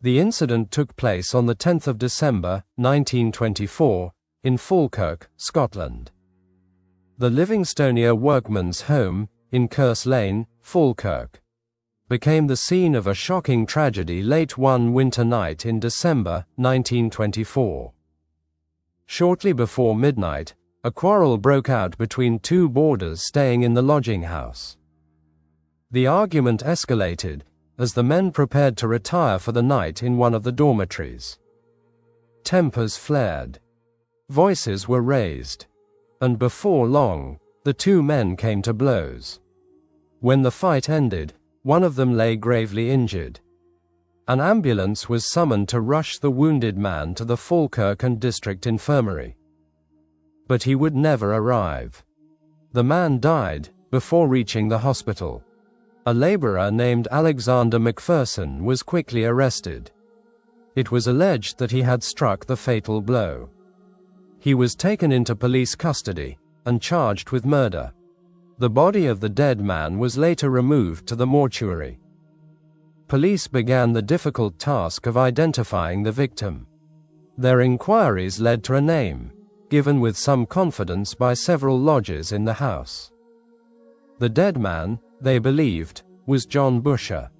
The incident took place on the 10th of December, 1924, in Falkirk, Scotland. The Livingstonia Workmen's Home, in Kerse Lane, Falkirk, became the scene of a shocking tragedy late one winter night in December, 1924. Shortly before midnight, a quarrel broke out between two boarders staying in the lodging house. The argument escalated as the men prepared to retire for the night in one of the dormitories. Tempers flared. Voices were raised. And before long, the two men came to blows. When the fight ended, one of them lay gravely injured. An ambulance was summoned to rush the wounded man to the Falkirk and District Infirmary. But he would never arrive. The man died before reaching the hospital. A labourer named Alexander McPherson was quickly arrested. It was alleged that he had struck the fatal blow. He was taken into police custody and charged with murder. The body of the dead man was later removed to the mortuary. Police began the difficult task of identifying the victim. Their inquiries led to a name, given with some confidence by several lodgers in the house. The dead man, they believed, was John Busher.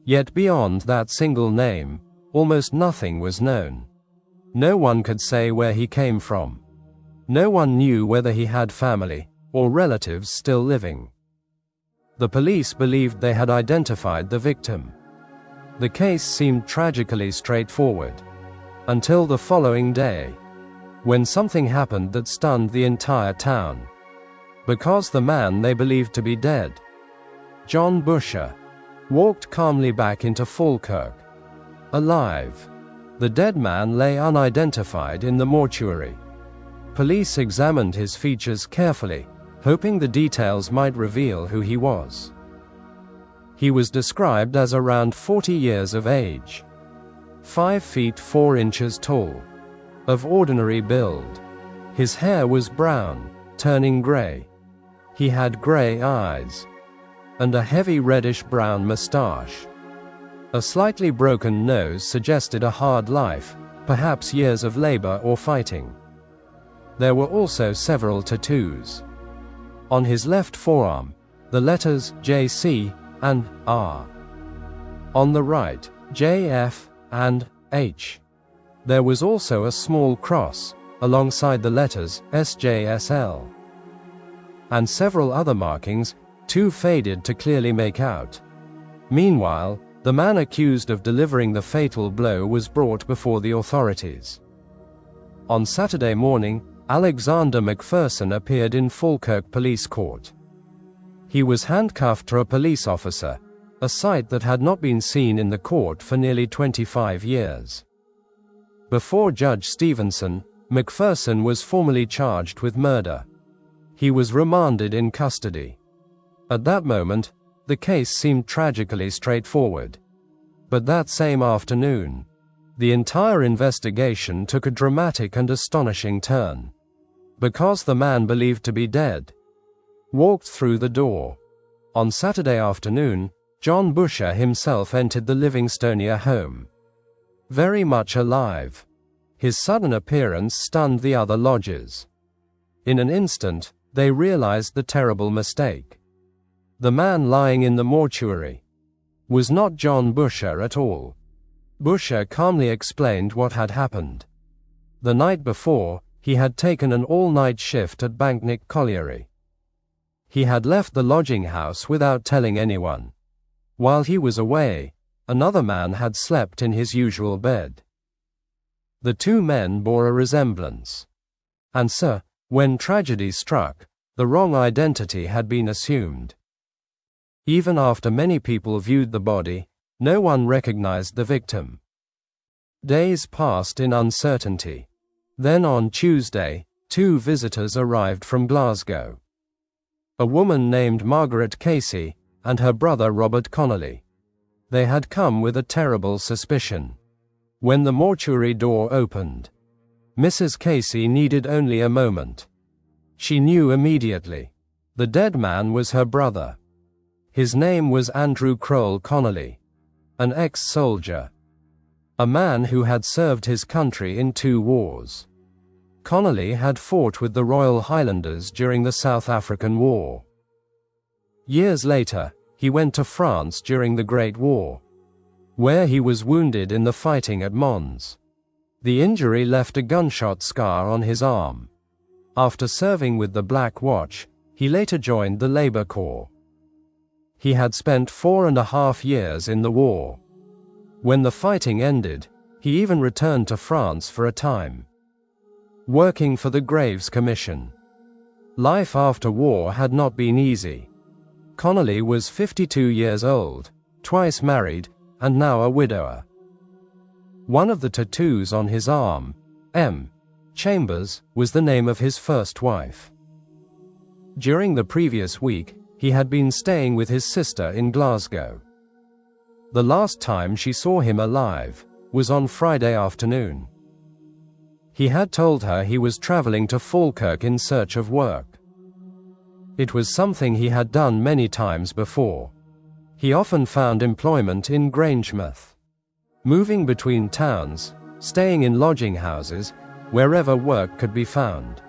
Yet beyond that single name, almost nothing was known. No one could say where he came from. No one knew whether he had family or relatives still living. The police believed they had identified the victim. The case seemed tragically straightforward, until the following day, when something happened that stunned the entire town. Because the man they believed to be dead, John Busher, walked calmly back into Falkirk, alive. The dead man lay unidentified in the mortuary. Police examined his features carefully, hoping the details might reveal who he was. He was described as around 40 years of age, 5 feet 4 inches tall, of ordinary build. His hair was brown, turning grey. He had grey eyes, and a heavy reddish-brown moustache. A slightly broken nose suggested a hard life, perhaps years of labor or fighting. There were also several tattoos. On his left forearm, the letters JC and R. On the right, JF and H. There was also a small cross, alongside the letters SJSL. And several other markings, too faded to clearly make out. Meanwhile, the man accused of delivering the fatal blow was brought before the authorities. On Saturday morning, Alexander McPherson appeared in Falkirk Police Court. He was handcuffed to a police officer, a sight that had not been seen in the court for nearly 25 years. Before Judge Stevenson, McPherson was formally charged with murder. He was remanded in custody. At that moment, the case seemed tragically straightforward. But that same afternoon, the entire investigation took a dramatic and astonishing turn. Because the man believed to be dead walked through the door. On Saturday afternoon, John Busher himself entered the Livingstonia home. Very much alive. His sudden appearance stunned the other lodgers. In an instant, they realized the terrible mistake. The man lying in the mortuary was not John Busher at all. Busher calmly explained what had happened. The night before, he had taken an all-night shift at Banknick Colliery. He had left the lodging house without telling anyone. While he was away, another man had slept in his usual bed. The two men bore a resemblance. And so, when tragedy struck, the wrong identity had been assumed. Even after many people viewed the body, no one recognized the victim. Days passed in uncertainty. Then on Tuesday, 2 visitors arrived from Glasgow. A woman named Margaret Casey and her brother Robert Connolly. They had come with a terrible suspicion. When the mortuary door opened, Mrs. Casey needed only a moment. She knew immediately. The dead man was her brother. His name was Andrew Crowell Connolly, an ex-soldier. a man who had served his country in 2 wars. Connolly had fought with the Royal Highlanders during the South African War. Years later, he went to France during the Great War, where he was wounded in the fighting at Mons. The injury left a gunshot scar on his arm. After serving with the Black Watch, he later joined the Labour Corps. He had spent 4.5 years in the war. When the fighting ended, he even returned to France for a time, working for the Graves Commission. Life after war had not been easy. Connolly was 52 years old, twice married, and now a widower. One of the tattoos on his arm, M. Chambers, was the name of his first wife. During the previous week, he had been staying with his sister in Glasgow. The last time she saw him alive was on Friday afternoon. He had told her he was traveling to Falkirk in search of work. It was something he had done many times before. He often found employment in Grangemouth, moving between towns, staying in lodging houses, wherever work could be found.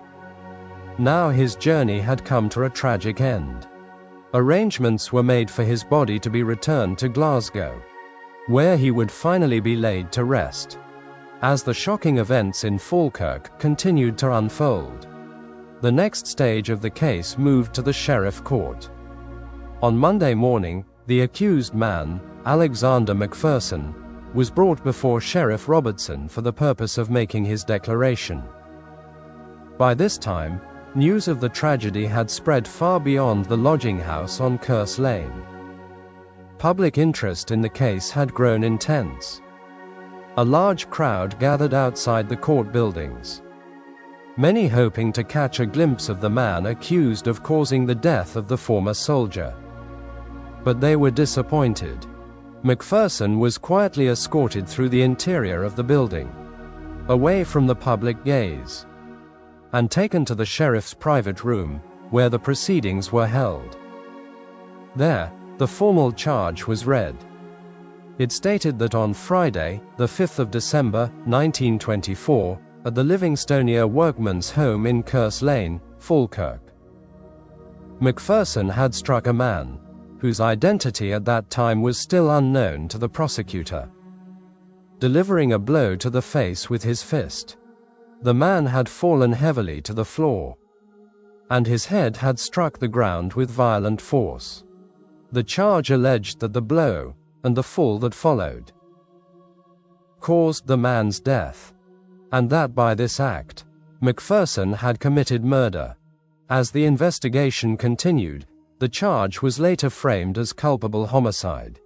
Now his journey had come to a tragic end. Arrangements were made for his body to be returned to Glasgow, where he would finally be laid to rest, as the shocking events in Falkirk continued to unfold. The next stage of the case moved to the Sheriff Court. On Monday morning, the accused man, Alexander Macpherson, was brought before Sheriff Robertson for the purpose of making his declaration. By this time, news of the tragedy had spread far beyond the lodging house on Kerse Lane. Public interest in the case had grown intense. A large crowd gathered outside the court buildings, many hoping to catch a glimpse of the man accused of causing the death of the former soldier. But they were disappointed. Macpherson was quietly escorted through the interior of the building, away from the public gaze, and taken to the sheriff's private room, where the proceedings were held. There, the formal charge was read. It stated that on Friday, the 5th of December, 1924, at the Livingstonia Workmen's Home in Kerse Lane, Falkirk, Macpherson had struck a man, whose identity at that time was still unknown to the prosecutor, delivering a blow to the face with his fist. The man had fallen heavily to the floor, and his head had struck the ground with violent force. The charge alleged that the blow, and the fall that followed, caused the man's death, and that by this act, Macpherson had committed murder. As the investigation continued, the charge was later framed as culpable homicide.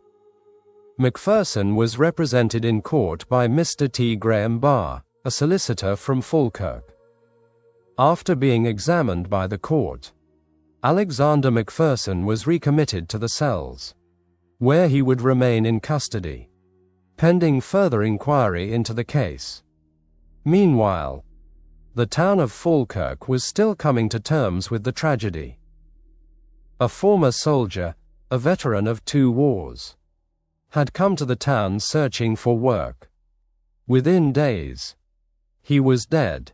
Macpherson was represented in court by Mr. T. Graham Barr, a solicitor from Falkirk. After being examined by the court, Alexander Macpherson was recommitted to the cells, where he would remain in custody, pending further inquiry into the case. Meanwhile, the town of Falkirk was still coming to terms with the tragedy. A former soldier, a veteran of 2 wars, had come to the town searching for work. Within days, he was dead.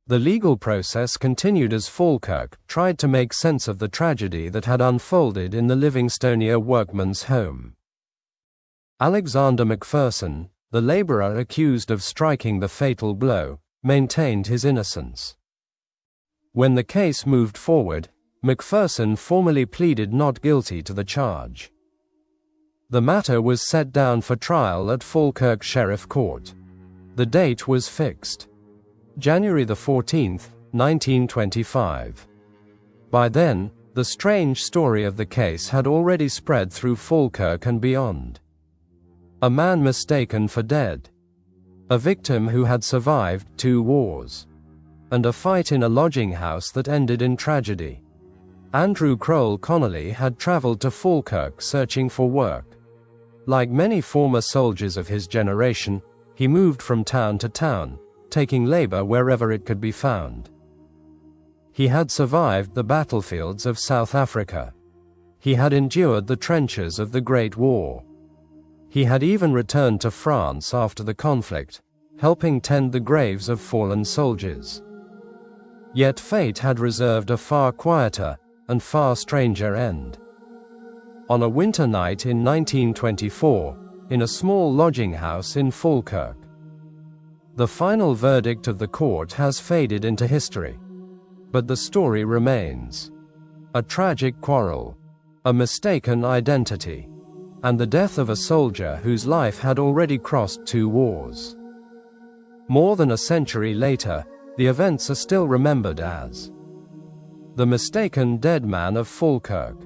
The legal process continued as Falkirk tried to make sense of the tragedy that had unfolded in the Livingstonia Workmen's Home. Alexander Macpherson, the labourer accused of striking the fatal blow, maintained his innocence. When the case moved forward, Macpherson formally pleaded not guilty to the charge. The matter was set down for trial at Falkirk Sheriff Court. The date was fixed: January the 14th, 1925. By then, the strange story of the case had already spread through Falkirk and beyond. A man mistaken for dead, a victim who had survived 2 wars, and a fight in a lodging house that ended in tragedy. Andrew Crowell Connolly had travelled to Falkirk searching for work. Like many former soldiers of his generation, he moved from town to town, taking labour wherever it could be found. He had survived the battlefields of South Africa. He had endured the trenches of the Great War. He had even returned to France after the conflict, helping tend the graves of fallen soldiers. Yet fate had reserved a far quieter and far stranger end. On a winter night in 1924, in a small lodging house in Falkirk, the final verdict of the court has faded into history. But the story remains. A tragic quarrel, a mistaken identity, and the death of a soldier whose life had already crossed 2 wars. More than a century later, the events are still remembered as the mistaken dead man of Falkirk.